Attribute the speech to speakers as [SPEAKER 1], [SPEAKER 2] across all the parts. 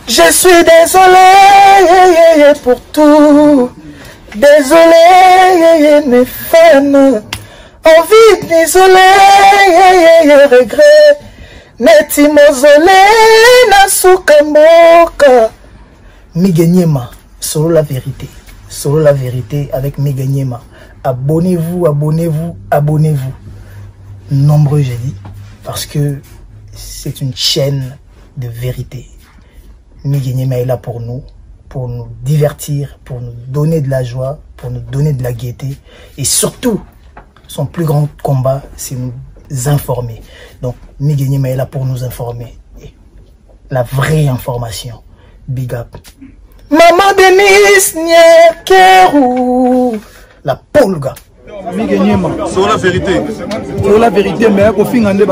[SPEAKER 1] Je suis désolé pour tout. Désolé mes fans. Envie d'isoler, regret. Neti mozole na sukamboka. Miganyema, solo la vérité. Solo la vérité avec Miganyema. Abonnez-vous, abonnez-vous, abonnez-vous. Nombreux, j'ai dit. Parce que c'est une chaîne de vérité. Miganyema est là pour nous divertir, pour nous donner de la joie, pour nous donner de la gaieté. Et surtout, son plus grand combat, c'est nous informer. Donc, Miganyema est là pour nous informer. Et la vraie information. Big up. Maman Denise Nyekeru. La polga.
[SPEAKER 2] Miganyema.
[SPEAKER 3] Sur la vérité.
[SPEAKER 2] Sur la vérité, mais au fin de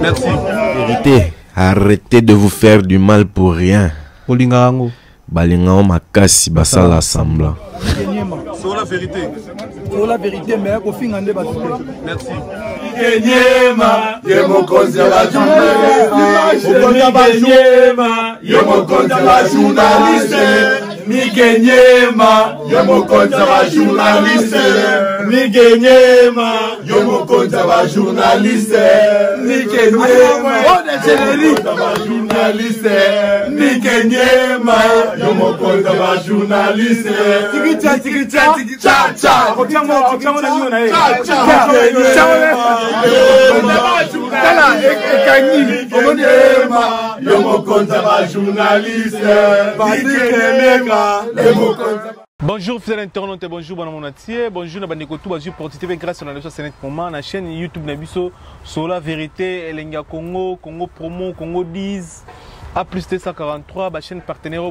[SPEAKER 3] merci.
[SPEAKER 4] Vérité. Arrêtez de vous faire du mal pour rien.
[SPEAKER 2] Olingango.
[SPEAKER 4] Balingao makasi basala semblant.
[SPEAKER 3] Sur la vérité.
[SPEAKER 2] Sur la vérité, mais au fin de
[SPEAKER 3] merci.
[SPEAKER 5] Miganyema, yemokonzi la journaliste. Yemokonzi la journaliste. Miganyema, yemokonzi la journaliste. Miganyema, yemokonzi la journaliste. Miganyema, journaliste. Miganyema, yemokonzi la journaliste. Tikitia, tikitia, tikitia, cha.
[SPEAKER 3] Bonjour fidèles internautes et bonjour bon mon atier, bonjour Nabandeko tout bonjour pour TV grâce à la chaîne moment la chaîne YouTube Nabiso sur la vérité Elenga Congo, Congo Promo, Congo 10 A plus T143, la chaîne partenaire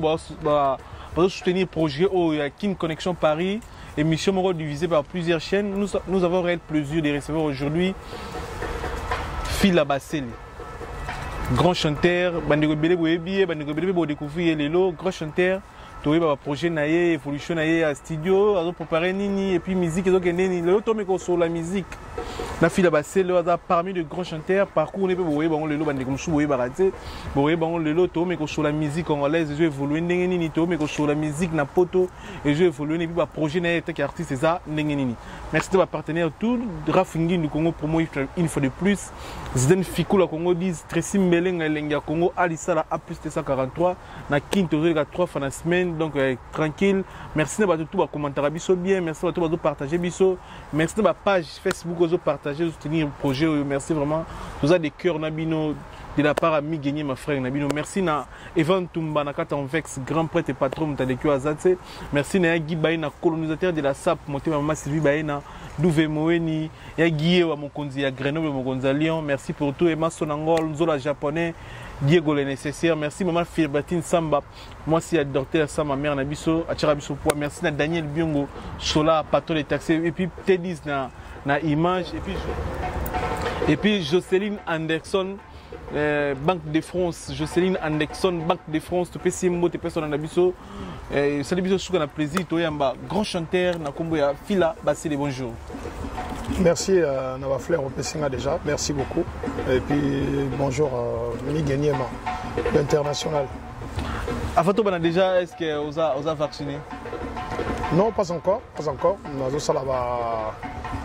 [SPEAKER 3] pour soutenir le projet Kin Connexion Paris, émission divisée par plusieurs chaînes. Nous avons réel plaisir de recevoir aujourd'hui Fila Baseli, grand chanteur, Bandeko Bele Boebi, Bandeko Bele Bo découvrir Lelo, grand chanteur. Tout le projet naie évolution naie à studio, à préparer nini et puis musique et donc nini le tombe sur la musique. La Fila Baseli a parmi de grands chanteurs parcours ne peut boyer bon le lo bande comme sou boyer baraté boyer bon le lo tombe sur la musique congolaise je évoluer ndenge nini tombe sur la musique na poto et je évoluer et puis ba projet naie tant qu'artiste c'est ça ndenge nini. Merci de ma partenaire tout Rafingi du Congo promo une fois de plus. Zden Fikou la Congo 10 Tracy Melenga Lenga Congo Alissa la A plus T143 na Kinto la 3 fois la semaine. Donc tranquille, merci de tout commentaire biso bien, merci de tout partager biso, merci de ma page Facebook de partager, de soutenir le projet, merci vraiment. Vous avez des cœurs nabino de la part à Miganyema frère nabino, merci na Evan Tumba na Katan Vex grand prêtre et patron de Tadekyo Azatse, merci na Guy Baïna colonisateur de la SAP, monté maman Sylvie Baïna, Douve Moeni, ya Guy wa Mokonzi ya Grenoble Mokonzi à Lyon, merci pour tout Emma Sonangol, Zola japonais. Diego le nécessaire, merci maman Firbatine Samba, moi si docteur Samba mère Nabiso, Acharabiso Poa, merci na Daniel Biongo, Sola, Pato les taxis, et puis Tédis na image, et puis Jocelyne Anderson, Banque de France, Jocelyne Anderson, Banque de France, tu peux si mot, tu peux son Nabiso, salut biso sous qu'on a plaisir, toi yamba, grand chanteur, na combo ya Fila Baseli, bonjour.
[SPEAKER 6] Merci à Nava Flair au Pessinga déjà, merci beaucoup. Et puis bonjour à Miganyema, l'international.
[SPEAKER 3] Avant tout, déjà, est-ce que vous avez vacciné?
[SPEAKER 6] Non, pas encore, pas encore. Nous avons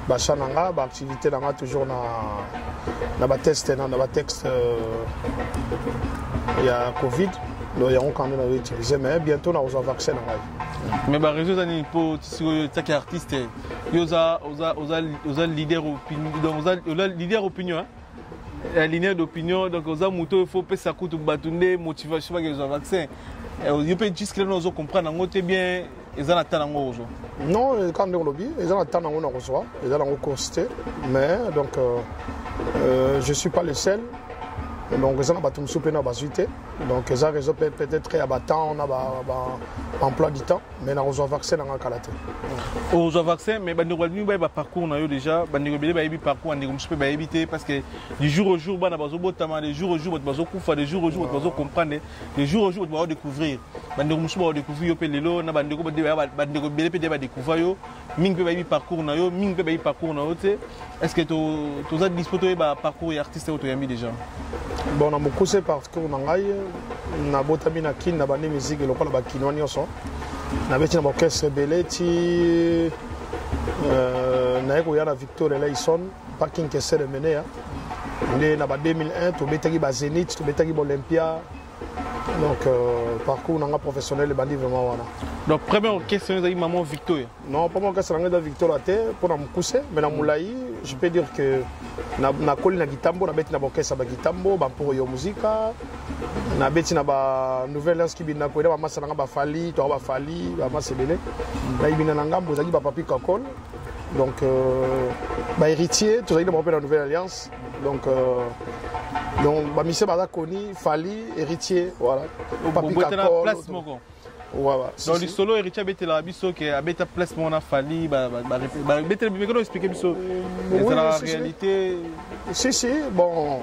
[SPEAKER 6] la chananga, l'activité toujours dans le test, dans le texte, il y a Covid. Nous avons quand même utilisé, mais bientôt nous avons vaccin.
[SPEAKER 3] Mais le réseau est pour les artistes. Vous avez leader opinion. Leader d'opinion, donc vous avez il faut que ça coûte une motivation pour les vaccins. Vous pouvez juste que nous comprenions bien.
[SPEAKER 6] Non, quand on lobby, ils ont attend on reçoit, ils ont constaté, mais donc je suis pas le seul. Donc ils ont battu une soupe dans la suite. Donc ils ont raison peut-être à battant on a emploi du temps, mais on a reçu vaccin dans la qualité.
[SPEAKER 3] On a vaccin, mais on a parcours on a déjà, on a parcours on a éviter parce que du jour au jour on a besoin de jour au jour on a besoin de des jours au jour on a besoin de comprendre, des jours au jour on va découvrir. On a découvrir le lelo, on a découvrir ming pe parcours na yo, ming pe parcours na yo. Est-ce que tu as disposé parcours et artiste au déjà?
[SPEAKER 6] Bon, on a beaucoup de parcours dans l'Aïe. On a beaucoup de musique, on a des musiques, on a des musiques. On a des orchestres belés. On a des Victor et Leison, parking qui est mené. On a 2001, on a Zénith, on a Olympia. Donc, parcours on a professionnel, on a vraiment.
[SPEAKER 3] Donc, première orchestre, vous avez maman Victor? Non,
[SPEAKER 6] pas mon orchestre, on a Victor pour me pousser, mais dans Moulaï, je peux dire que na koli na gitambo na beti na orchestre ba gitambo ba pour yo musica na beti na ba nouvelle lance qui bina ko ba masa na ba fali to ba fali ba masebele na ibina na ngambo zaki ba papi kakol donc ba héritier to zaki ba la nouvelle alliance donc ba mise ba koni fali héritier voilà
[SPEAKER 3] papi kakol
[SPEAKER 6] voilà.
[SPEAKER 3] Dans le solo, héritier a la biso qui a bête place mon a fallu, bête le expliquer biso. C'est la réalité.
[SPEAKER 6] Si bon,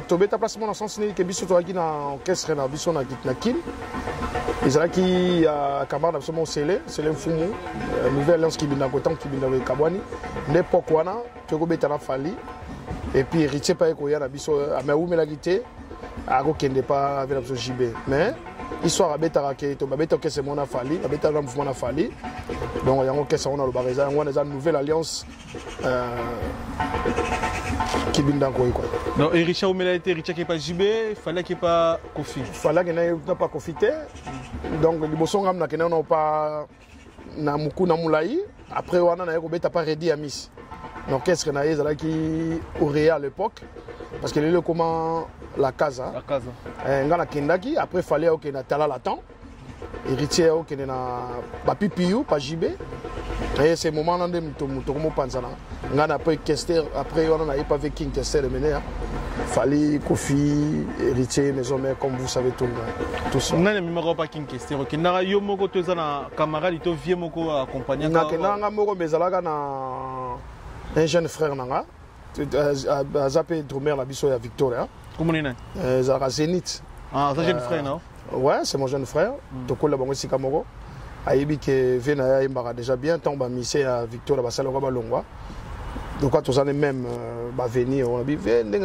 [SPEAKER 6] tu bête place mon sens que biso toi qui na orchestre na biso na kin. Et c'est là qui a camarade absolument scellé, c'est le fumu, nouvelle lance qui bina kotan qui bina le kabwani. L'époque wana, tu go bête na fallu. Et puis héritier pas ko ya na biso a ma ou me la guité, a ko kende pas avec la JB. Mais histoire à bêta raqué, to bêta que c'est mon affali, à bêta mouvement affali. Donc il y a que ça on a le barreza, on a une nouvelle alliance qui binda quoi.
[SPEAKER 3] Donc Richard Omela était Richard qui pas JB, fallait qu'il pas Kofi.
[SPEAKER 6] Fallait qu'il n'ait pas profité. Donc les bossons ramna que n'ont pas na muku na mulai. Après on a eu bêta pas ready à Miss. Donc qu'est-ce qu'on a eu là qui aurait à l'époque parce que le comment la casa.
[SPEAKER 3] La casa.
[SPEAKER 6] Ngana kendaki après fallait que na tala latant. Héritier que na papi piou pas JB. Et c'est moment là de mutomo panzana. Ngana après Kester après on a pas avec King Kester de mener. Fallait Kofi héritier maison mère comme vous savez tout ça.
[SPEAKER 3] On a numéro pas King Kester. Que na yo moko to na camarade to vie moko accompagner.
[SPEAKER 6] Na kenanga moko bezalaka na un jeune frère nanga. Zappé Drumer la biso ya Victoria.
[SPEAKER 3] Comment on est
[SPEAKER 6] Zara Zénith.
[SPEAKER 3] Ah, c'est jeune frère, non?
[SPEAKER 6] Ouais, c'est mon jeune frère. Toko la bango sikamoro. Ayebi que Vena Imbara déjà bien tant ba misé à Victoria ba sala ba longwa. Donc quand on est même ba venir on a dit venez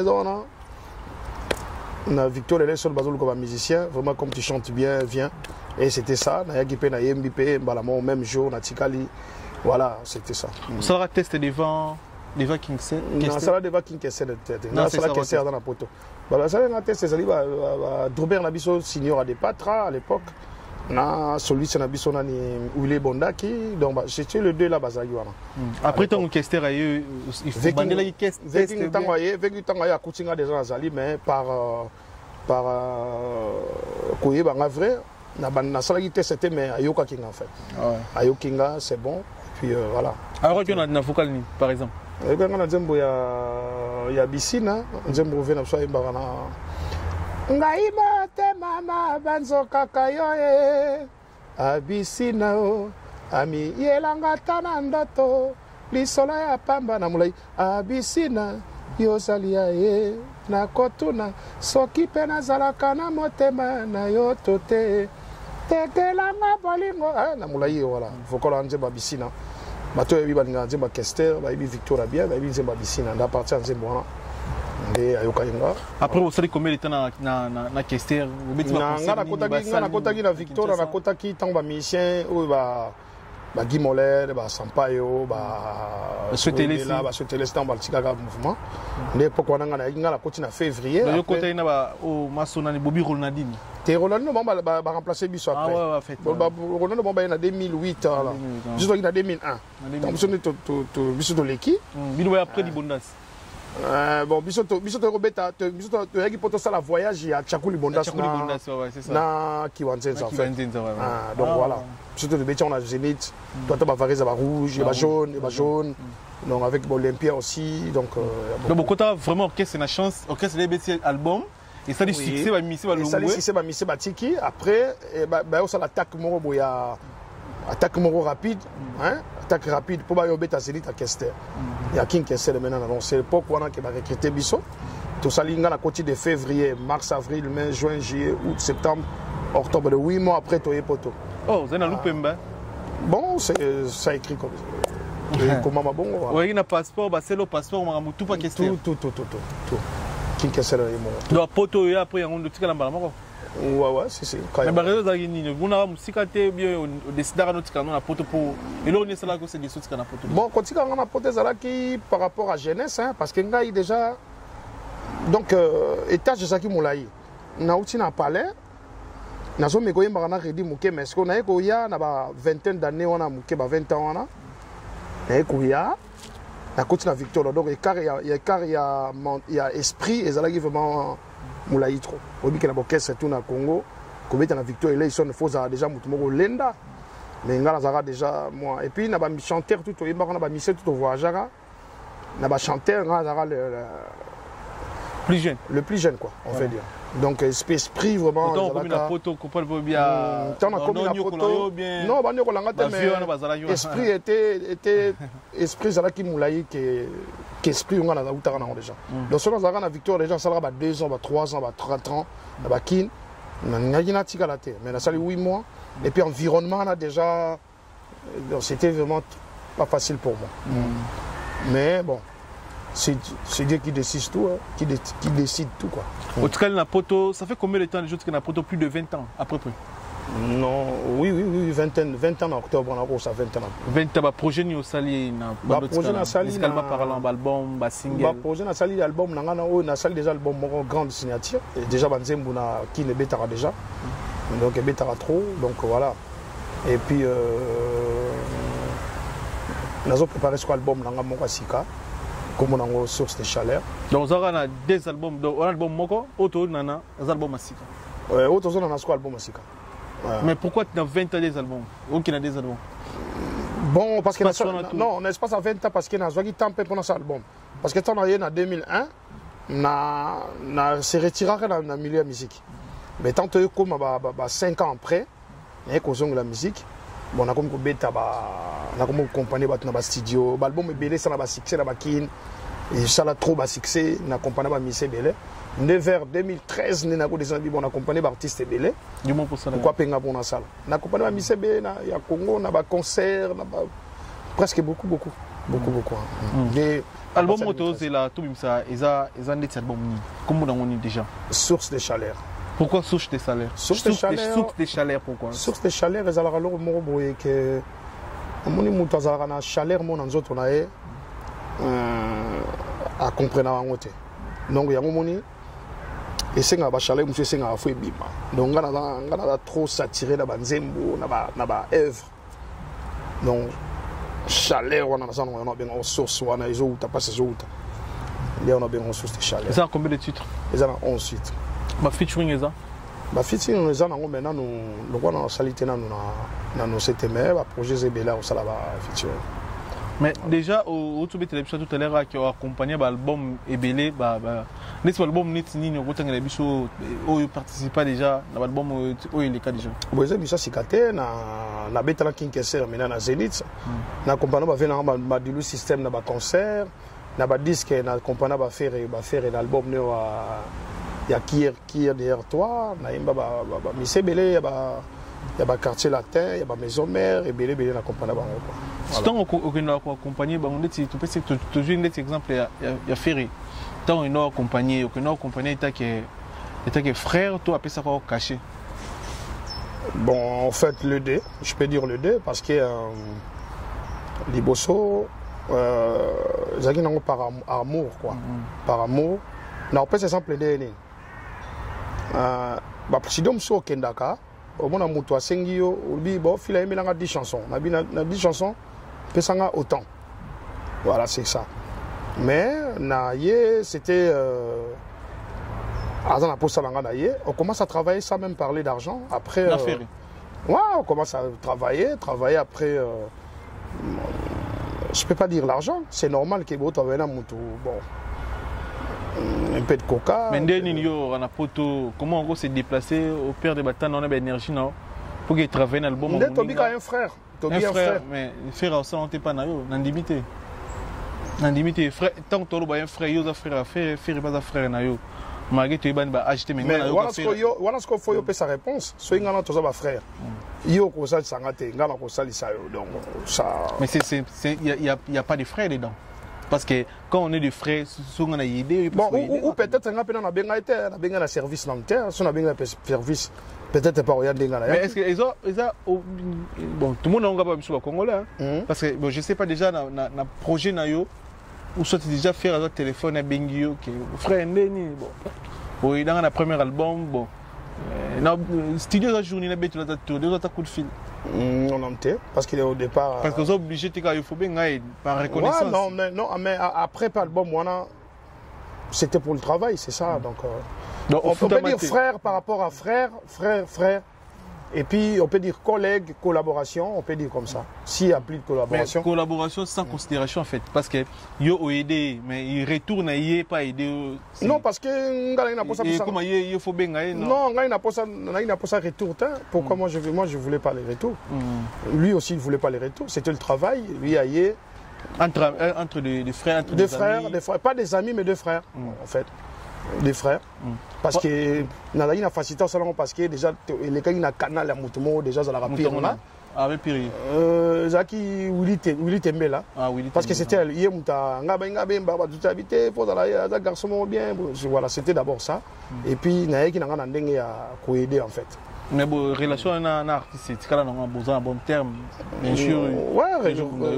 [SPEAKER 6] na Victoria les seuls bazolo comme musicien, vraiment comme tu chantes bien, viens. Et c'était ça, na yagipe na MBP balamo même jour na Tikali. Voilà, c'était ça.
[SPEAKER 3] Ça va tester devant King Kester.
[SPEAKER 6] Non, ça va devant King Kester de tête. Non, ça va Kester dans la poto. Bah ça va tester ça va Drobert Nabiso senior à des patra à l'époque. Na celui c'est Nabiso nani Oulé Bondaki donc c'était le deux là bazagi wana.
[SPEAKER 3] Après ton Kester il faut bander la Kester.
[SPEAKER 6] Avec temps à Koutinga déjà azali mais par koye banga vrai na salagi c'était mais ayoka Kinga en fait. Ayokinga c'est bon puis voilà.
[SPEAKER 3] Alors tu na vocal ni par exemple.
[SPEAKER 6] Et bien, on a dit qu'il y a Bissina, on a dit qu'il y a Bissina. Ngaïba te mama banzo kakayo Abissina ami yelanga tanandoto lisola ya pamba na mulai Abissina yosalia na kotuna soki pe nazalaka na motema na yo tote tekelanga bolingo na mulai voilà faut qu'on anje Abissina. Bato yebi balinga nzemba Kester, yebi Victoria bien, yebi nzemba Bissina, nda partir nzemba wana. Nde ayoka yinga.
[SPEAKER 3] Après vous savez combien de temps na Kester, vous mettez pas
[SPEAKER 6] na kotaki na Victoria, na kotaki tant ba musicien ou ba Guy Moller, ba Sampaio, ba
[SPEAKER 3] Sotelesi
[SPEAKER 6] là, ba Sotelesi dans Baltikaka mouvement. L'époque on a nga na koti na février.
[SPEAKER 3] Le côté na ba o Masona ni Bobby Ronaldinho.
[SPEAKER 6] Té Ronaldo ba remplacer biso après.
[SPEAKER 3] Ah ouais fait.
[SPEAKER 6] Ronaldo ba na 2008 là. Juste en 2001. Donc biso to biso to l'équipe.
[SPEAKER 3] Bino après di Bondas.
[SPEAKER 6] Bon biso to Robeta biso to yaki poto ça la voyage à Tchakouli Bondas na Kiwanzenza en fait. Donc voilà. Biso to Robeta on a Zénith, toi tu vas varier ba rouge, ba jaune. Donc avec Olympia aussi donc
[SPEAKER 3] beaucoup vraiment orchestre na chance orchestre les bêtises album. Et ça du succès va misser va
[SPEAKER 6] longue. Ça du succès va misser ba tiki après on ça l'attaque moro boya attaque moro rapide hein attaque rapide pour ba yo beta Zénith à Kester. Il y a King Kester maintenant c'est l'époque où on a recruté biso tout ça linga na côté de février, mars, avril, mai, juin, juillet, août, septembre, octobre de 8 mois après Toye Poto.
[SPEAKER 3] Oh, vous avez loupé mba.
[SPEAKER 6] Bon, c'est ça écrit comme ça. Comment ma bon.
[SPEAKER 3] Oui, il y a un passeport, c'est le passeport, on a tout pas Kester.
[SPEAKER 6] Tout. Kinshasa et moi.
[SPEAKER 3] Donc poto ya après on tika na balama ko.
[SPEAKER 6] Ouais, c'est.
[SPEAKER 3] Mais ba réseau za nini vous na musika te bien au décider à notre na poto pour et là on est là que c'est des choses na poto.
[SPEAKER 6] Bon, quand tu as poto zala qui par rapport à jeunesse hein parce que ngai déjà donc étage de Saki Moulaï. Na outi na palais. Na zo me koyemba na redi muke mais ce qu'on a ko ya na ba vingtaine d'années on a muke ba 20 ans on a. Et ko ya na côté na Victor donc il y a esprit et zala qui vraiment Moulaï trop. Obi ke na bokesse tout na Congo. Ko beta na Victor et là ils sont faut déjà mutu moko lenda. Mais ngala zara déjà moi et puis na ba chanteur tout oyemba na ba mission tout voyagera. Na ba chanteur ngala zara
[SPEAKER 3] plus jeune.
[SPEAKER 6] Le plus jeune quoi, on fait dire. Donc esprit vraiment
[SPEAKER 3] autant comme une photo qu'on peut bien
[SPEAKER 6] non bande ko langa mais esprit était esprit zala ki Moulaï que esprit on a utara na déjà. Donc selon zala na Victor déjà ça va 2 ans, 3 ans, 30 ans, ba kin na ngina tika la terre mais na sali 8 mois et puis environnement on a déjà c'était vraiment pas facile pour moi. Mais bon c'est Dieu qui décide tout, hein, qui décide tout quoi.
[SPEAKER 3] Au tout cas, la poto, ça fait combien de temps les autres qui ont poto plus de 20 ans à peu près?
[SPEAKER 6] Non, oui, 20 ans en octobre, on a ça 20 ans.
[SPEAKER 3] 20 ans, projet ni au sali na
[SPEAKER 6] projet na sali
[SPEAKER 3] musicalement parlant, album, single.
[SPEAKER 6] Projet na sali album na sali déjà album grande signature et déjà banzembo na qui ne betara déjà. Donc betara trop donc voilà. Et puis nous avons préparé ce album nanga moko sika. Comme on a une source de chaleur.
[SPEAKER 3] Donc on a des albums, un album moko, auto nana, des albums masika.
[SPEAKER 6] Ouais, auto on a quoi album masika.
[SPEAKER 3] Mais pourquoi tu as 20 ans des albums? Ou qui a des albums?
[SPEAKER 6] Bon, parce que non, on espace à 20 ans parce que on a joué temps pour notre album. Parce que quand on a en 2001, on s'est retiré dans le milieu de la musique. Mais tant que comme 5 ans après, on a consommé la musique. Bon, on a comme bêta on a comme compagnie dans le studio l'album est belé ça na ba succès na ba kin et ça la trop ba succès na compagnie ba Missé belé vers 2013 na ko des amis bon accompagné par artiste belé
[SPEAKER 3] du monde pour ça
[SPEAKER 6] pourquoi penga pour na salle na compagnie ba Missé belé na ya Congo na ba concert na ba presque beaucoup des
[SPEAKER 3] album moto c'est là tout ça ils ont des albums comme on a déjà
[SPEAKER 6] source de chaleur.
[SPEAKER 3] Pourquoi source de chaleur? Source de chaleur pourquoi?
[SPEAKER 6] Source de chaleur ils alors alors mo boye que amoni mutu azalaka na chaleur mo na nzoto na ye a comprendre yango te donc yango moni esenga ba chaleur mutu esenga fo ebima donc ngana na trop saturé na banzembo na ba œuvre donc chaleur wana na sana on a bien source wana izo uta pas izo uta il on a bien source de chaleur.
[SPEAKER 3] Ça combien de titres?
[SPEAKER 6] Ils ont 11 titres.
[SPEAKER 3] Ba featuring eza?
[SPEAKER 6] Ba featuring eza nango maintenant nous le quoi na salité na nous c'était mais ba projet zebela au sala ba featuring.
[SPEAKER 3] Mais déjà au tout télévision tout à l'heure qui a accompagné l'album Ebele n'est album net nini au tanga biso o participa déjà dans l'album o il est cas déjà.
[SPEAKER 6] Boza biso sikate na betala Kinshasa mais na Zenith na accompagné ba vena ba dilu système na ba concert na ba disque na accompagné ba faire l'album ne wa ya qui est derrière toi na imba ba Missé Belé ya ba quartier latin ya ba maison mère et belé na accompagné ba quoi.
[SPEAKER 3] C'est tant qu'on a accompagné ba on dit tu peux toujours un exemple ya Ferry. Tant on a accompagné était que frère toi après ça va cacher.
[SPEAKER 6] Bon en fait le deux, je peux dire le deux parce que Liboso zaki nango par amour quoi. Par amour. Na peut exemple de ba président so kendaka au mona mutu asengi yo obi bo fila emelanga 10 chansons na 10 chansons pesanga autant voilà c'est ça mais na ye c'était azana pour ça na ye on commence à travailler sans même parler d'argent après ouais on commence à travailler après je peux pas dire l'argent c'est normal que bo to vena mutu bon un peu de coca.
[SPEAKER 3] Mais on a poto comment on se déplacer au père de bataille on a l'énergie non pour qu'il travaille dans l'album.
[SPEAKER 6] Tobi a un frère.
[SPEAKER 3] Un frère mais frère aussi on t'es pas na yo n'indimité. N'indimité frère tant que tu as un frère yo za frère frère pas za frère na yo. Malgré tu ban ba acheter mais
[SPEAKER 6] voilà ce qu'il faut yo peut sa réponse. So ngana to za ba frère. Yo ko sa sangate ngana ko salisa yo donc ça.
[SPEAKER 3] Mais c'est il y a pas de frère dedans. Parce que quand on est des frères, souvent on a une idée.
[SPEAKER 6] Bon, ou peut-être on a bien un service nantais, si on a bien un service, peut-être pas rien de
[SPEAKER 3] mais est-ce que bon, tout le monde n'a pas besoin de Congolais. Parce que bon, je ne sais pas déjà dans le projet nayo ou soit déjà faire un téléphone à Bengio que frère Ndeni bon. Dans le premier album bon. Dans studio la journée na betu la tour, deux autres coups de fil.
[SPEAKER 6] Non, parce qu'il est au départ.
[SPEAKER 3] Parce que vous êtes obligé de faire, il faut bien par reconnaissance.
[SPEAKER 6] Ouais, non, mais après par l'album, c'était pour le travail, c'est ça. Donc on peut dire frère par rapport à frère. Et puis on peut dire collègue, collaboration, on peut dire comme ça. S'il y a plus de collaboration.
[SPEAKER 3] Mais collaboration sans considération en fait. Parce que yo aidé, mais il retourne à y pas aidé.
[SPEAKER 6] Non, parce que
[SPEAKER 3] comment il faut bien
[SPEAKER 6] non, il n'a pas ça retour. Pourquoi moi je voulais pas les retours. Lui aussi il voulait pas les retours. C'était le travail. Lui a y
[SPEAKER 3] entre des frères,
[SPEAKER 6] des frères, pas des amis mais deux frères en fait. Des frères parce que na ina facilité salon parce que déjà les cas ina canal ya mutumo déjà za la rapide là
[SPEAKER 3] avec Piri
[SPEAKER 6] zaki Willy Tembela parce que c'était hier muta ngabe baba tout habité pour la za garçon bien voilà c'était d'abord ça et puis na yeki na ndenge ya ko aider en fait.
[SPEAKER 3] Mais bon, relation na artiste, c'est quand on a besoin de bon terme, bien sûr.
[SPEAKER 6] Ouais,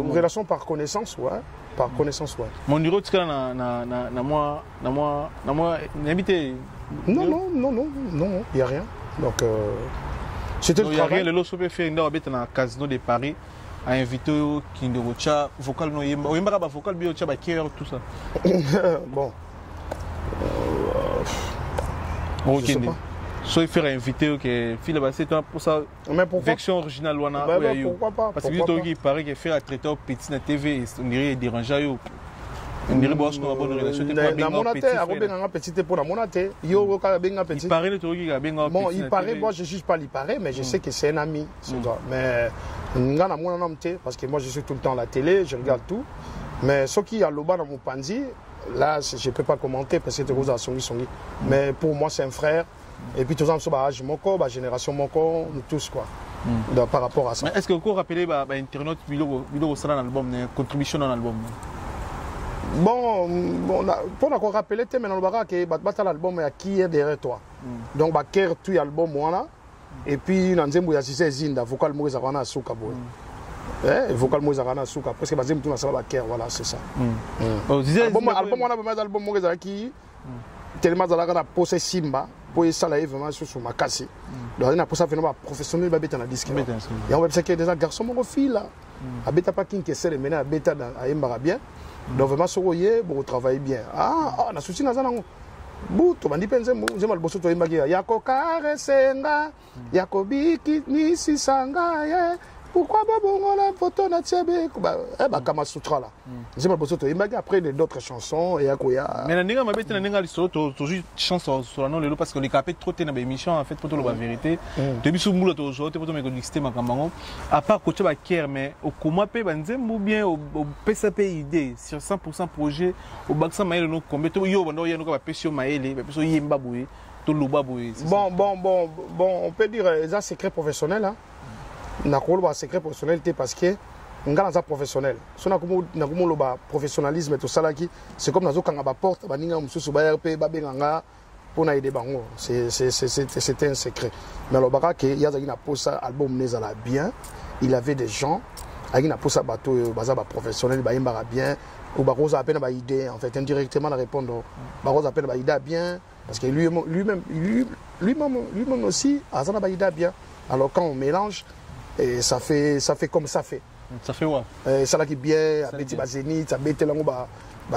[SPEAKER 6] relation par connaissance, ouais. Par connaissance, ouais.
[SPEAKER 3] Mon numéro, c'est quand moi, n'habité.
[SPEAKER 6] Non, il n'y a rien. Donc, c'était le travail.
[SPEAKER 3] Il y a rien, le lot peut faire dans le casino de Paris, à inviter Kinderocha, vocal no yemba, vocal biocha, cœur, tout ça.
[SPEAKER 6] Bon.
[SPEAKER 3] Ok. Soit il fait inviter que Phil c'est pour ça version originale wana
[SPEAKER 6] pourquoi pas
[SPEAKER 3] parce que il paraît qu'il fait un traiteur petit na TV on dirait déranger yo on dirait boss qu'on a bonne relation
[SPEAKER 6] na monate a benga petit pour na monate yo ka benga petit
[SPEAKER 3] il paraît to ki ka benga
[SPEAKER 6] bon il paraît moi je juge pas il paraît mais je sais que c'est un ami c'est toi mais nga na mona namte parce que moi je suis tout le temps à la télé je regarde tout mais ce qui a loba dans mon panzi là je peux pas commenter parce que c'est Rosa Songi mais pour moi c'est un frère. Et puis, tout ça, âge moko, génération moko, nous tous quoi. Donc, par rapport à ça.
[SPEAKER 3] Est-ce que vous rappelez l'internaute Bilo dans l'album, une contribution dans l'album?
[SPEAKER 6] Bon, pour nous rappeler, mais on va que l'album est qui est derrière toi. Donc, tout l'album, et puis, dans le Zinda, vocal Moïse Arana Souka. Vocal Moïse Arana Souka, parce que Bazim tout voilà, c'est ça. Album, on a album Moïse qui tellement dans la posé Simba. Pour ça là vraiment sur ma casse donc il a pour ça vraiment professionnel ba beta na disque et on va dire que des garçons mon fille là a beta pas king que c'est maintenant a beta à Embara bien donc vraiment soyez bon travailler bien na souci na zanango buto bandi penze je mal bosso to Embagi yako karesenga yako biki ni sisanga ye pourquoi bon la photo na tchebe Kama Sutra là je mal bosso to Embagi après d'autres chansons et akoya
[SPEAKER 3] mais na ninga mabete na ninga liso to juste chanson sur non lelo parce que les capé trop té na émission en fait pour tout la vérité depuis sous moula to jote pour to me connecter makambango à part côté ba Kier mais au comment pe banzembu bien au PCP idée sur 100% projet au baksa maele no combien to yo bando ya no ka pesio maele pesio yemba boye to luba boye
[SPEAKER 6] bon on peut dire ça secret professionnel hein na ko ba secret professionnel parce que ngala professionnel so na kumo lo ba professionnalisme to salaki c'est comme nazo kanga ba porte ba ninga mususu ba RP ba benganga pour na aider bango c'était un secret mais lo baka que yaza na posa album nezala bien il avait des gens avec na posa bateau baza ba professionnel ba yembara bien ou ba rosa appelle ba idée en fait indirectement la répondre ba rosa appelle ba idée bien parce que lui-même aussi azana ba idée bien alors quand on mélange et ça fait comme ça fait.
[SPEAKER 3] Ça fait quoi?
[SPEAKER 6] Ça là qui bien, à Betty Bazénith, à Betty Langoba,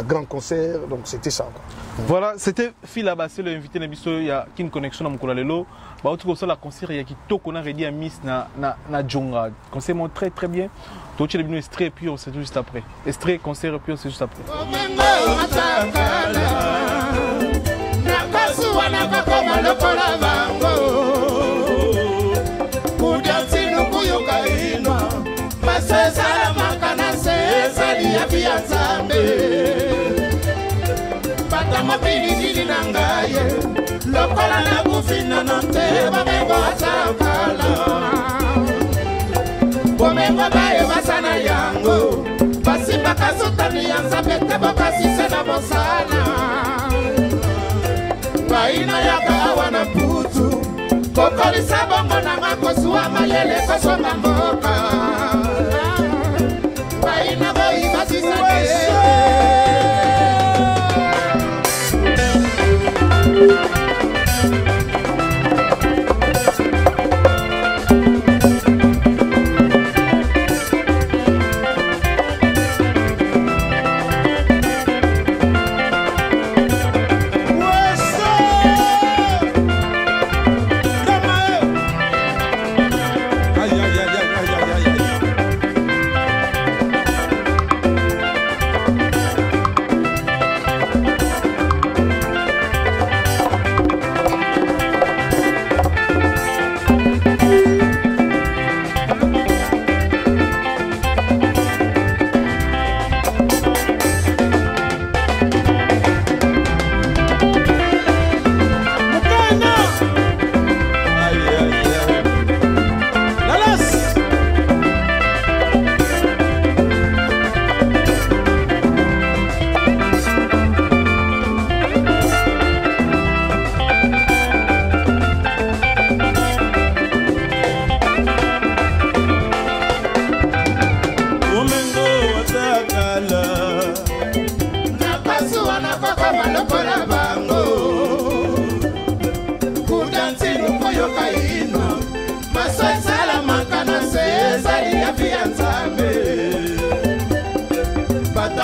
[SPEAKER 6] grand concert, donc c'était ça. Quoi.
[SPEAKER 3] Voilà, c'était Phil Abassé, l'invité Nabiso, il y a une connexion dans mon Kolalelo. Bah, autre chose, la concert, il y a qui tout qu'on a rédit à Miss na Djonga. Concert très très bien. Tout le monde est extrait, puis on sait juste après. Extrait, concert, puis on sait juste après.
[SPEAKER 5] Sesa makana sesa liya via zambe Pata mapini didi nangaye Lokola na kufina nante Bamengo asakala Bomengo bae basana yango Basimba kasutani yanza pete mosala baina yaka wana putu kokolisa bongo nanga kosuwa mayele kosomba mboka baina boyiba sisake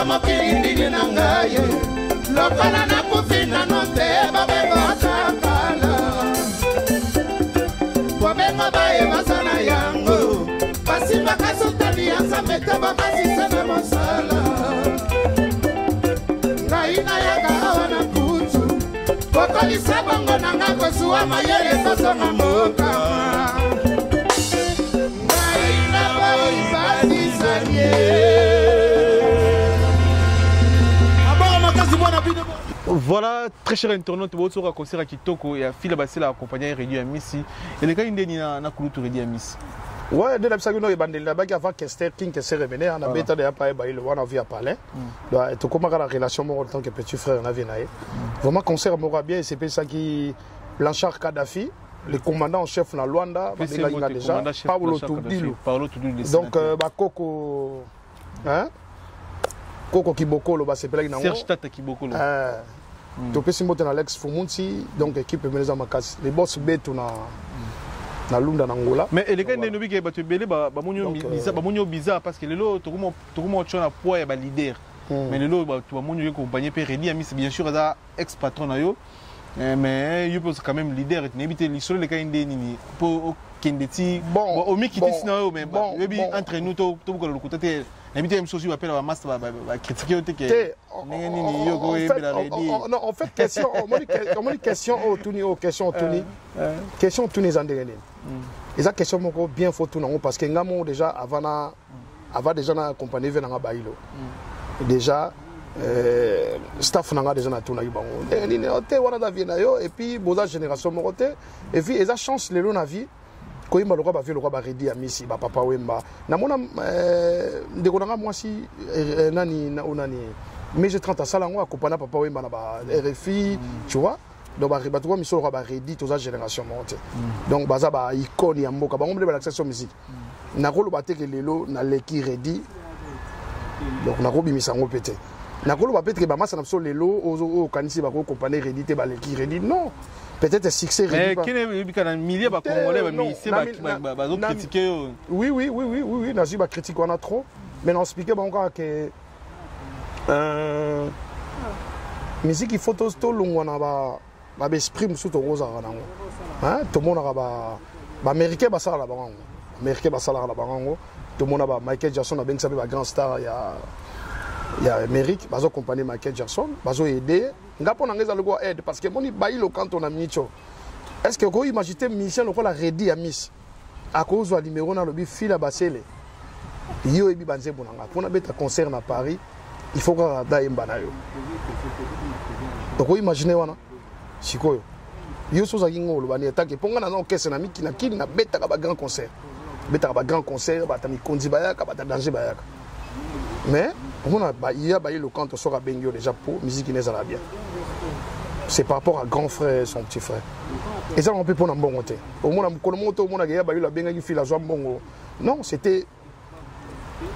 [SPEAKER 5] mokilindili na ngai lokola na kufina note babengo atakala bobengo bayebasana yango basimbaka sultani ya nzambe te bakasisa na mosala ngai nayaka awa na kutu kokolisa bongo nanga kosuwa mayele kosonga mboka ngai na boyibasisanie.
[SPEAKER 3] Voilà, très cher internaute, vous avez concert à Kitoko et à Phila Bassela accompagné Rédi à Missi. Et les gars, ils ont Kouloutou Rédi à Missi.
[SPEAKER 6] Ouais, dès la saison, il y a des gens qui avant Kester King qui s'est revenu, on a mis à Paris, il a vu à Palais. Et tout comme la relation en tant que petit frère, on a vu. Vraiment, concert m'aura bien, c'est ça qui Blanchard Kadhafi, le commandant en chef dans Luanda, il a déjà Paulo Tudilou. Donc, Coco. Hein? Coco Kiboko, c'est pas là.
[SPEAKER 3] Serge Tata Kiboko.
[SPEAKER 6] Donc, si je suis Alex Fumunti, donc l'équipe est en makas. Les boss bêtent na Lunda Angola.
[SPEAKER 3] Mais les gars, ils ont battu Belé, ils bizarre parce que les lots, tout le monde a un poids et un leader. Mais les lots, tout le monde est accompagné par Rédi Amis, bien sûr, il ex-patron. Mais il peut quand même leader. Il y a les gars, ils pour Kendeti. Bon, au mieux qui dit sinon, mais entre nous, tout le monde côté. L'habitude même chose, il va appeler la masse, va critiquer
[SPEAKER 6] en fait, question tous les ans derniers. Et ça question bien faut tout parce que nous déjà avant déjà na compagnie venant à Baïlo. Déjà staff n'a déjà na tout na ibango. Et puis boza génération moroté et puis ils a chance les lots na vie. Quand il m'a le roi Rédi à Missi, papa Wemba. Namona de moi si nani mais j'ai 30 à Salango accompagné papa Wemba na RFI, tu vois. Donc bah toi mission le roi Rédi toute sa génération montée. Donc baza ba icône ya mboka ba on de l'accession musique. Na rolo baté que lelo na leki Rédi. Donc na robi misango pété. Na rolo ba pété que ba massa na so lelo au kanisi ba accompagner Rédi te ba leki Rédi non. Peut-être succès
[SPEAKER 3] mais quel est le milieu ba congolais mais ici ba critiquer
[SPEAKER 6] oui nazi ba critique on a trop mais on expliquer ba encore que musique il faut tout longwana ba exprime surtout rosa nango hein tout le monde ba américain ba sala la bango américain ba sala la bango tout le monde ba Michael Jackson a bien ça ba grand star il y a Amérique bazo accompagner Michael Jackson bazo aider ngapo na ngeza lego aide parce que moni bailo quand on a micho est-ce que vous imaginez mission lokola Rédi à Miss à cause du numéro na lobi Phila Bassela yo ebi banze bonanga pour na beta concert na Paris il faut que daimba na yo donc vous imaginez wana sikoyo yo soza kingo lo bani attaque ponga na orchestre na miki na kili na beta ka ba grand concert ba mi kondi bayaka ba danger bayaka mais Il y a le canto sera bengio déjà pour musique n'est pas bien. C'est par rapport à grand frère et son petit frère. Et ça, on peut prendre un bon côté. Au moins, la bengi fil à bongo. Non, c'était.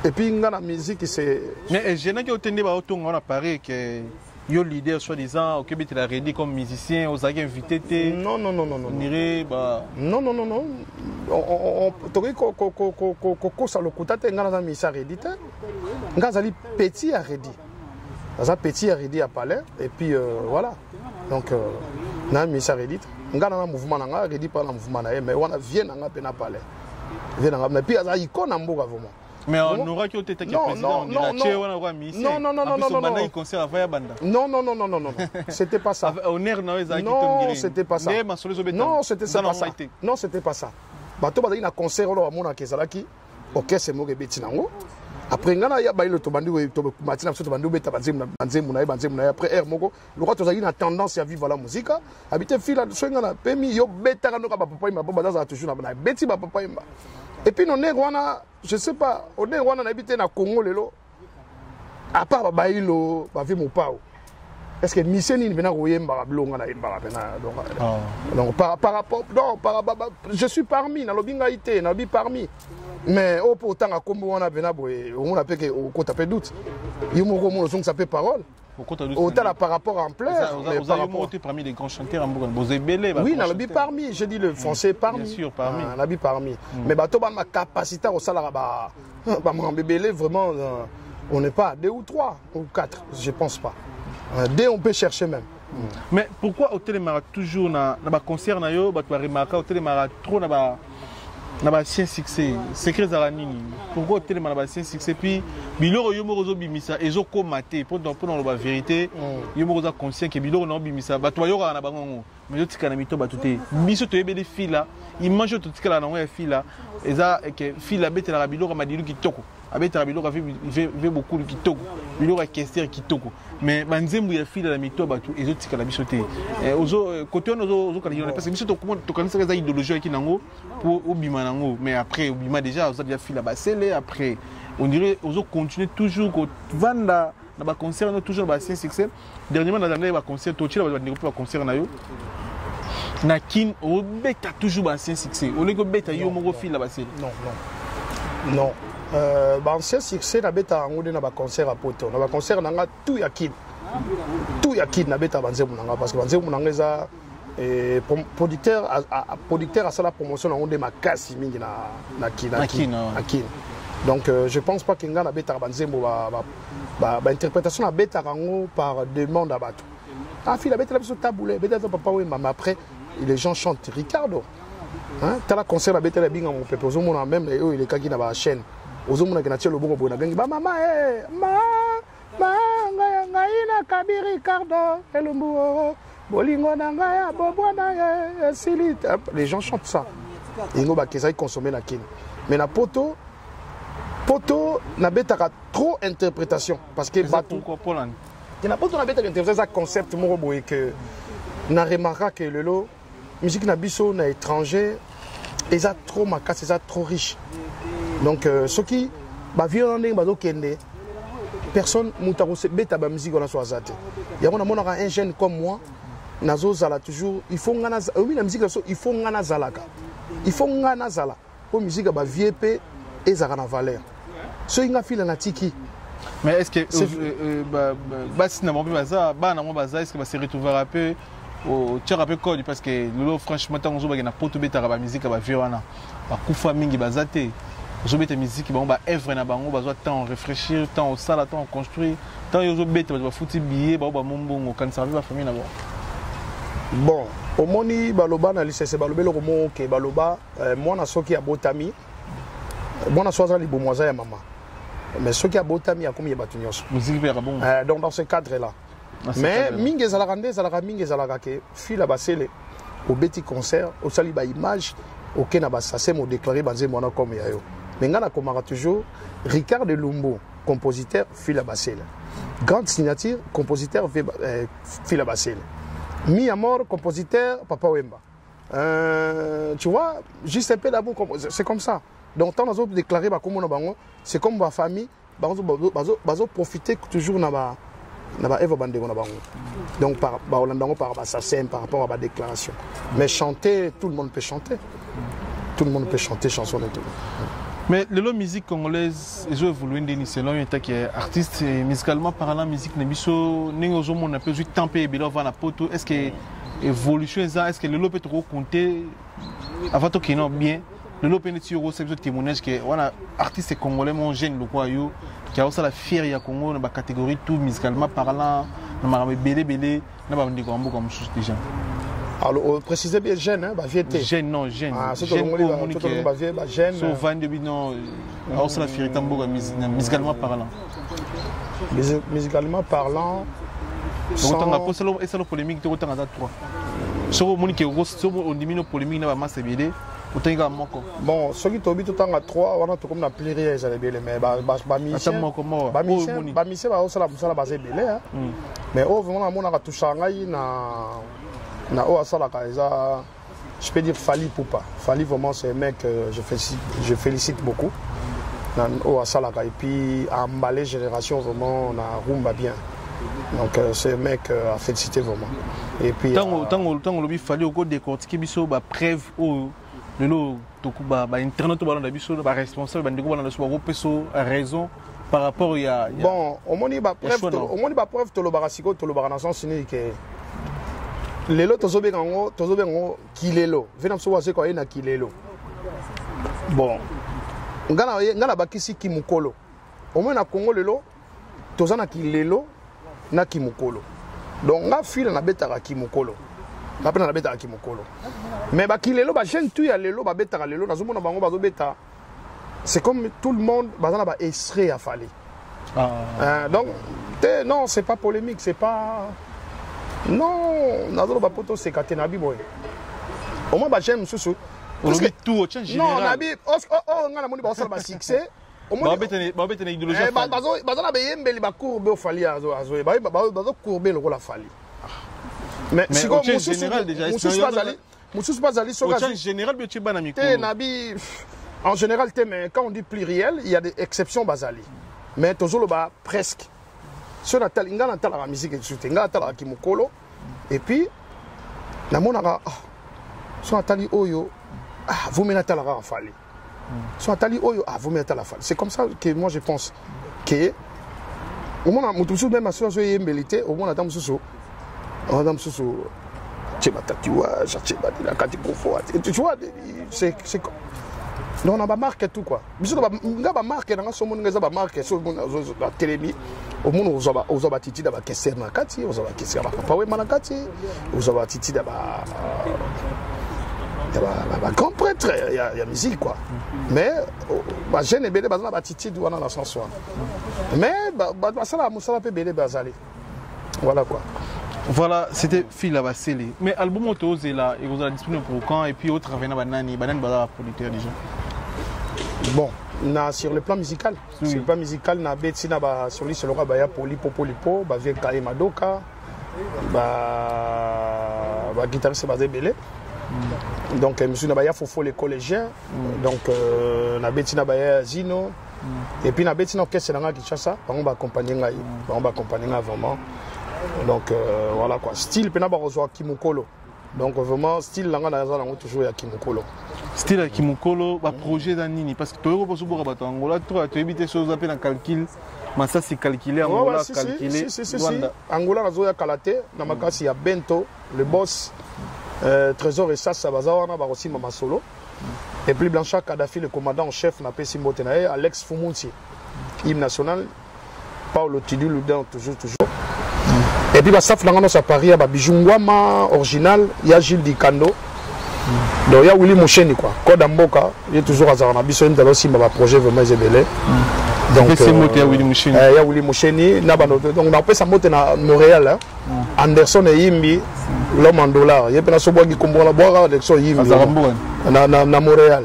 [SPEAKER 6] Et puis, la musique, c'est.
[SPEAKER 3] Mais je n'ai pas entendu on a parlé que yo leader soi-disant au Québec il a rédit comme musicien aux avez invité.
[SPEAKER 6] Non.
[SPEAKER 3] On irait bah.
[SPEAKER 6] Non. On t'aurait que ça le coûte à ngana misa rédité. Ngazali petit à rédit. Ça petit à rédit à palais et puis voilà. Donc na misa rédit. Ngana mouvement nga rédit par le mouvement na mais on vient nga pena palais. Vient nga mais puis ça icône en boga vraiment.
[SPEAKER 3] Mais on aura qui été président
[SPEAKER 6] non, c'était pas ça. Non, c'était pas ça. Non, c'était pas ça. Non, c'était pas ça. Bato bazali na concert lo amona kezalaki orchestre mo gebeti nango. Après ngana ya bailo to bandi we to matina so to bandi beta banzemu na après air moko le roi tozali na tendance à vivre la musique habiter fila so ngana pemi yo beta kanoka ba papa imba baba za toujours na beti ba papa imba. Et puis, on est je ne sais pas, on est habité dans le Congo, à part Baïlo, mon pao. Est-ce que Misseni vient donc par rapport, non, je suis parmi, dans le parmi. Mais pourtant, à Combo, on a fait au côté de doute. Il y a ça fait parole. Autant par rapport à Ampleur.
[SPEAKER 3] Vous avez parmi les grands chanteurs en Bourgogne.
[SPEAKER 6] Oui, dans le parmi. J'ai dit le français parmi.
[SPEAKER 3] Bien sûr, parmi.
[SPEAKER 6] Dans le parmi. Mais ma capacité au salaire, vraiment, on n'est pas à 2 ou 3 ou 4, je ne pense pas. 2, on peut chercher même.
[SPEAKER 3] Mais pourquoi au télémara toujours dans le concert, tu as remarqué au télémara trop na ba sien succès secret za nini pourquoi tellement na ba sien succès puis biloko yo moko zo bimisa ezo komate pour dans la vérité yo moko za conscient que biloko na bimisa ba to yo na bango mais yo tika na mito ba tuté biso to yebeli fila image to tika na ngo ya fila eza que fila betela biloko madilu kitoko abetela biloko fait beaucoup kitoko biloko kester kitoko mais banzembu ya fila la mito ba tu ezo tika na biso te ozo côté ozo kalina parce que biso to connaître ça idéologie qui nango pour obima nango mais après obima déjà ozo déjà fila ba sele après on dirait ozo continuer toujours ko vanda na ba concert no toujours ba succès dernièrement dans ba concert to tira ba concert na yo na kin o beta toujours ba succès on est ko beta yo moko fila ba sele
[SPEAKER 6] non ancien succès na beta ngode na ba concert à poto na ba concert na nga tout ya kin na beta banzemu na nga parce que banzemu na nga za producteur à ça la promotion ngode makasi mingi na kin donc je pense pas que nga na beta banzemu ba interprétation na beta rango par demande à bato fille la beta la biso taboulé beta papa oui mais après les gens chantent Ricardo hein t'as la concert la beta la binga mon peuple au monde même eux il est kaki na ba chaîne aux hommes qui n'ont pas de gangi, maman, ngaina kabi Ricardo, elumbu, bolingo nangaya, boboana, silit. Les gens chantent ça. Ils n'ont pas consommé la kin. Mais la poto n'a pas trop interprétation parce que
[SPEAKER 3] pourquoi Poland?
[SPEAKER 6] Il n'a pas trop interprétation ça concept morobo et que n'a remarqué que le lot musique na biso na étranger, ils a trop macasse, ils a trop riche. Donc, ce qui personne ne musique il y a un jeune comme moi, toujours, il faut la musique, il faut il faut pour musique et ça a valeur. Ce qui est la tiki.
[SPEAKER 3] Mais est-ce que est-ce que se retrouver un peu au tir un peu code parce que franchement tant on a pas tout bêta la musique à violana ba kufa mingi bazate zo bêta musique ba œuvre na bango ba temps réfléchir temps au sala temps construire temps yo zo bêta ba fouti billet ba mombongo kan servir ba famille na
[SPEAKER 6] bon au moni baloba na lycée balobelo ko mo ke baloba moi na soki ya botami moi na soza libomoza ya maman mais soki ya botami ya komi ya batunyoso
[SPEAKER 3] musique ya bon
[SPEAKER 6] donc dans ce cadre là mais mingi ezalaka mingi ezalaka ke fila basele au beti concert au sali ba image aucun na basase mo déclarer banze mona comme yayo mais ngana komaka toujours Ricardo Lumbo compositeur fila basele grande signature compositeur fila basele Mi Amor compositeur Papa Wemba tu vois juste un peu d'abord c'est comme ça donc tant nous déclarer ba comme bango c'est comme ma famille bazo profiter toujours na ba Eva Bandego na bango. Donc par assassin par rapport à ma déclaration. Mais chanter, tout le monde peut chanter. Tout le monde peut chanter chanson et tout.
[SPEAKER 3] Mais la musique congolaise, ils ont évolué selon un qui est artiste musicalement parlant, musique nebiso, n'engozo mon appel juste tempé et bilo va na poto. Est-ce que évolution est-ce que le lot peut trop compter avant tout qui non bien. Le lot peut être sur ce témoignage que voilà artiste congolais mon jeune le quoi yo qui a aussi la fierté à Congo dans la catégorie tout musicalement parlant, dans ma belé na ba ndiko ambo comme chose déjà.
[SPEAKER 6] Alors, précisez bien jeune, hein, vieilleté.
[SPEAKER 3] Jeune, non, jeune.
[SPEAKER 6] Ah, c'est tout le monde jeune.
[SPEAKER 3] Sauf 22 non, aussi la fierté musicalement parlant.
[SPEAKER 6] Musicalement parlant.
[SPEAKER 3] C'est la polémique, tu as 3. Sur le qui on diminue polémique, on masse BD.
[SPEAKER 6] Bon, ceux qui tombent tout le temps à 3, on a tout comme la pluriel, ils allaient bien, mais mais oh, vraiment, on a tout changé na o asalaka eza je peux dire Fali Poupa. Fali vraiment c'est un mec que je félicite beaucoup. Na o asalaka et puis à emballer génération vraiment on a rumba bien. Donc c'est un mec à féliciter vraiment. Et puis
[SPEAKER 3] tant le Fali au code décortiquer biso ba preuve au le tokuba ba internet ba na biso ba responsable ba ndeko ba na so ba peso raison par rapport à
[SPEAKER 6] bon au moni ba preuve to lo barasiko to lo baranation sini que lelo tozobengango kilelo vena mso wase ko ena kilelo bon ngana bakisi kimukolo au moins na Congo lelo tozana kilelo na kimukolo donc nga file na betaka kimukolo na pena na betaka kimukolo mais ba kilelo ba jeune tu ya lelo ba betaka lelo nazomona bango bazo beta c'est comme tout le monde bazana ba extrait à Fali donc non c'est pas polémique c'est pas non, nazolo bapoto c'est Katenabi boy. Au moins j'aime sous.
[SPEAKER 3] Parce que tout au général.
[SPEAKER 6] Non, nabi on a moni ba osala ba succès. Au moins
[SPEAKER 3] ba betena idéologie.
[SPEAKER 6] Bazana ba yembeli ba courbe Fali azo bazo courbe le la Fali. Mais si comme
[SPEAKER 3] général déjà
[SPEAKER 6] Moussous Bazali
[SPEAKER 3] au général bien tu bana micro.
[SPEAKER 6] Nabi en général mais quand on dit pluriel, il y a des exceptions Bazali. Mais tozolo ba presque sur la telle ingana tala la musique et tout ingana tala kimukolo et puis na monaka sur la tali oyo vous menez tala la Fali sur la tali oyo vous menez tala Fali c'est comme ça que moi je pense que au moins mutusu même sur so yembelité au moins adam susu cheba tatouage cheba la kati confort tu vois c'est non on a pas marqué tout quoi biso nga ba marqué na so mon ngeza ba marqué so la télémi au monde ozoba titi da ba kesser na kati ozoba kesser ba papa we mana kati ozoba titi da ba grand prêtre il y a musique quoi mais ba jeune belé ba ba titi do na sens soir mais ba sala musala pe belé bazali voilà quoi.
[SPEAKER 3] Voilà, c'était Fila Baseli. Mais l'album est là, il vous a disponible pour quand et puis autre avec Banani Bada producteur déjà.
[SPEAKER 6] Bon, sur le plan musical, sur le plan musical, na betina ba sur lui selon ba ya poli popolipo, ba vie Kaye Madoka, ba guitariste basé belé. Donc monsieur na ba ya Fofo les collégiens, donc na betina ba ya Zino et puis na betina orchestre na Kinshasa, on va accompagner ngai, on va accompagner vraiment. Donc voilà quoi, style pena ba reçoit Kimukolo. Donc vraiment style langa na za toujours ya Kimukolo.
[SPEAKER 3] Style à Kimukolo, ba projet d'anini parce que toi pour boire bato Angola toi tu éviter choses appel en calcul, mais ça c'est calculé Angola calculé.
[SPEAKER 6] Angola na zo ya kalate na makasi ya Bento, le boss Trésor et ça baza na ba aussi mama solo. Et puis Blanchard Kadhafi le commandant en chef na pesi Mbotenae, Alex Fumunti, hymne national, Paulo Tidu Ludin toujours. Et puis, ça fait à Paris, il y a Bijungwama original, il y a Gilles Dikando. Donc, il y a Willy Moucheni, quoi. Code Mboka, il y a toujours un bisson dans le projet vraiment zébélé. Donc, il y a Willy Moucheni. Il y a Willy Moucheni. Donc, on appelle ça à Montréal. Anderson et Yimbi, l'homme en dollars. Il y a un sobo qui comprend la boire Anderson et Yimbi. À Montréal.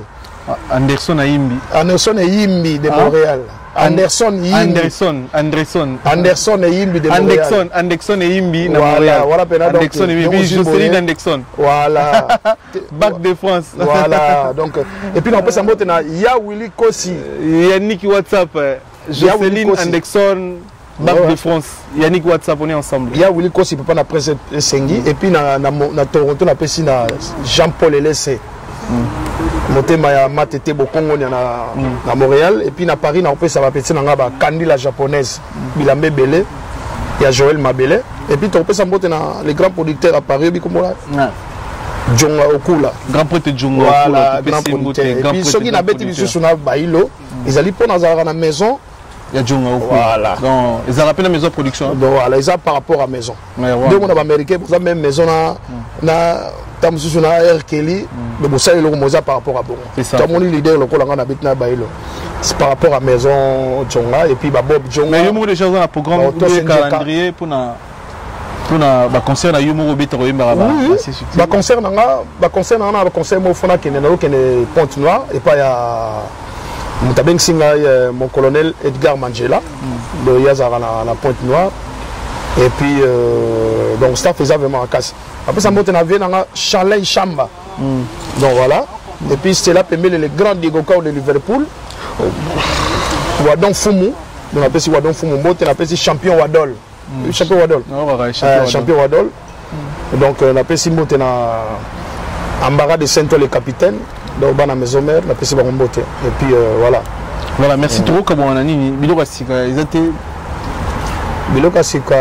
[SPEAKER 3] Anderson et Yimbi.
[SPEAKER 6] Anderson et Yimbi de Montréal. Anderson et Yimbi de Montréal.
[SPEAKER 3] Anderson et Yimbi de Montréal.
[SPEAKER 6] Voilà,
[SPEAKER 3] Anderson et Yimbi, Jocelyne Anderson.
[SPEAKER 6] Voilà.
[SPEAKER 3] Bac de France.
[SPEAKER 6] Voilà. Donc, et puis on peut s'en mettre il y a Willy Kossi.
[SPEAKER 3] Yannick WhatsApp. Jocelyne Anderson, Bab de France. Yannick WhatsApp, on est ensemble.
[SPEAKER 6] Il y a Willy Kossi, papa na presse Sengi. Et puis na Toronto, na pesi na Jean-Paul Elessé. Motema ya Matete Bokongo na Montréal. Et puis na Paris, na ça va petit na Kandi la japonaise. Bilambe Belé. Il y a Joël Mabele. Et puis tu ça monte na les grands producteurs à Paris. Djonga Okula.
[SPEAKER 3] Grand prêtre Djonga
[SPEAKER 6] Okula. Voilà, grand producteur. Et puis ceux qui n'ont pas été sur la Baïlo, ils allaient pour la maison.
[SPEAKER 3] Il y a Djonga Okula. Voilà. Donc, ils ont rappelé la maison de production.
[SPEAKER 6] Donc voilà, ils ont par rapport à la maison. Deux mondes américains, pour la même maison, na R. Kelly, mais bon, ça, ils ont par rapport à Bongo. C'est ça. Tout le monde est leader, le Kolangan habite na Baïlo. C'est par rapport à la maison Djonga et puis Bob Djonga.
[SPEAKER 3] Mais il y a des choses dans le programme, le calendrier pour na concert na yo moko beta koyemba
[SPEAKER 6] ba concert na concert mo fona kene na kene Pointe Noire et pas ya mutabeng singa mon colonel Edgar Mangela de Yazara na Pointe Noire et puis donc ça faisait vraiment en casse après ça monte na vie na Chalet Chamba donc voilà et puis c'était là permet les grands Digoka de Liverpool Wadon Fumu on appelle Wadon Fumu monte na appelle champion Wadol. Champion Wadol. Champion Wadol. Donc on appelle Simbote na Ambara de Saint-Paul le capitaine. Donc on a maison mère, on appelle Simbote. Et puis voilà.
[SPEAKER 3] Voilà, merci trop comme on a dit Biloka Sika, ils étaient
[SPEAKER 6] Biloka Sika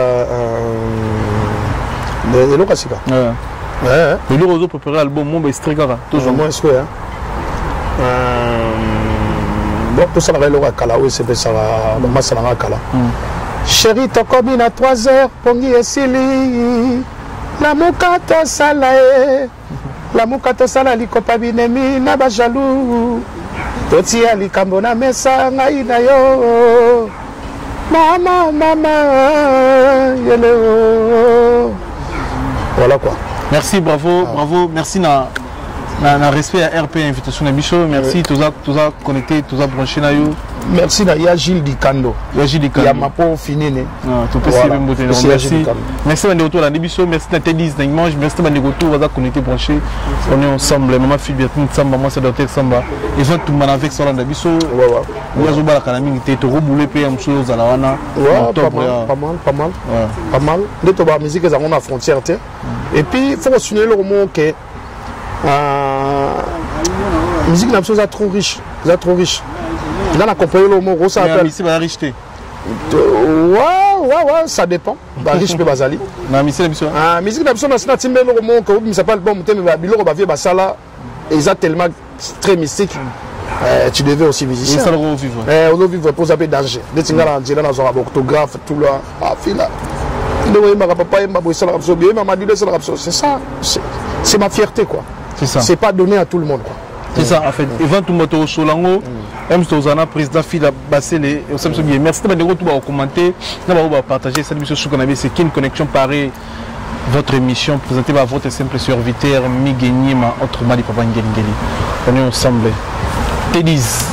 [SPEAKER 6] Biloka Sika. Ouais.
[SPEAKER 3] Le Rozo préparé l'album Mon Bestrikara
[SPEAKER 6] toujours moins souhait hein. Bon tout ça le Kala oui c'est ça va masala Kala. Chérie, tokobi na 3 heures, pongi esili. La mukato salae. La mukato sala likopa binemi na ba jaloux. Toti ali kambo na mesa ngai na yo. Mama, yele. Voilà quoi.
[SPEAKER 3] Merci, bravo, merci na respect à RP invitation à Bichot. Merci, tous a connecté, tous a branché na yo.
[SPEAKER 6] Merci à Gilles Dikando.
[SPEAKER 3] Il y
[SPEAKER 6] a ma peau finie.
[SPEAKER 3] Merci à Ndégoto, merci à Tédis, merci à Ndégoto, on va connecter, brancher. On est ensemble, maman fille Biatine Samba, moi c'est Dr Samba. Ils vont tout avec ça dans Bisso. Il y a Zoba la Kanami qui était roboulé, puis un chose à la Wana.
[SPEAKER 6] Pas mal. Les toba musique, ils ont la frontière. Et puis, il faut souligner le mot que la musique n'a pas trop riche. Là, la compagnie, le mot, ça appelle.
[SPEAKER 3] Ici, va richeter.
[SPEAKER 6] Ouais, ça dépend. Riche peut bazali.
[SPEAKER 3] La musique,
[SPEAKER 6] la musique, c'est un timbre, le mot, que ça s'appelle bon, mais Biloro Bavier Basala, ils ont tellement très mystique. Tu devais aussi visiter.
[SPEAKER 3] Ça, on vivre.
[SPEAKER 6] On doit vivre pour savoir danger. Des tingala en direct dans un orthographe, tout là. Ah, fila. C'est ça. C'est ma fierté, quoi.
[SPEAKER 3] C'est ça.
[SPEAKER 6] C'est pas donné à tout le monde, quoi.
[SPEAKER 3] C'est ça, en fait. Event tout le monde Solango, M. Tozana, président Fila Bassele, merci de commenter, de partager cette émission qu'on avait, c'est qu'une connexion pareille. Votre émission présentée par votre simple serviteur Miguel Nima, autrement dit Papa Ngeli. On est ensemble. Tédis.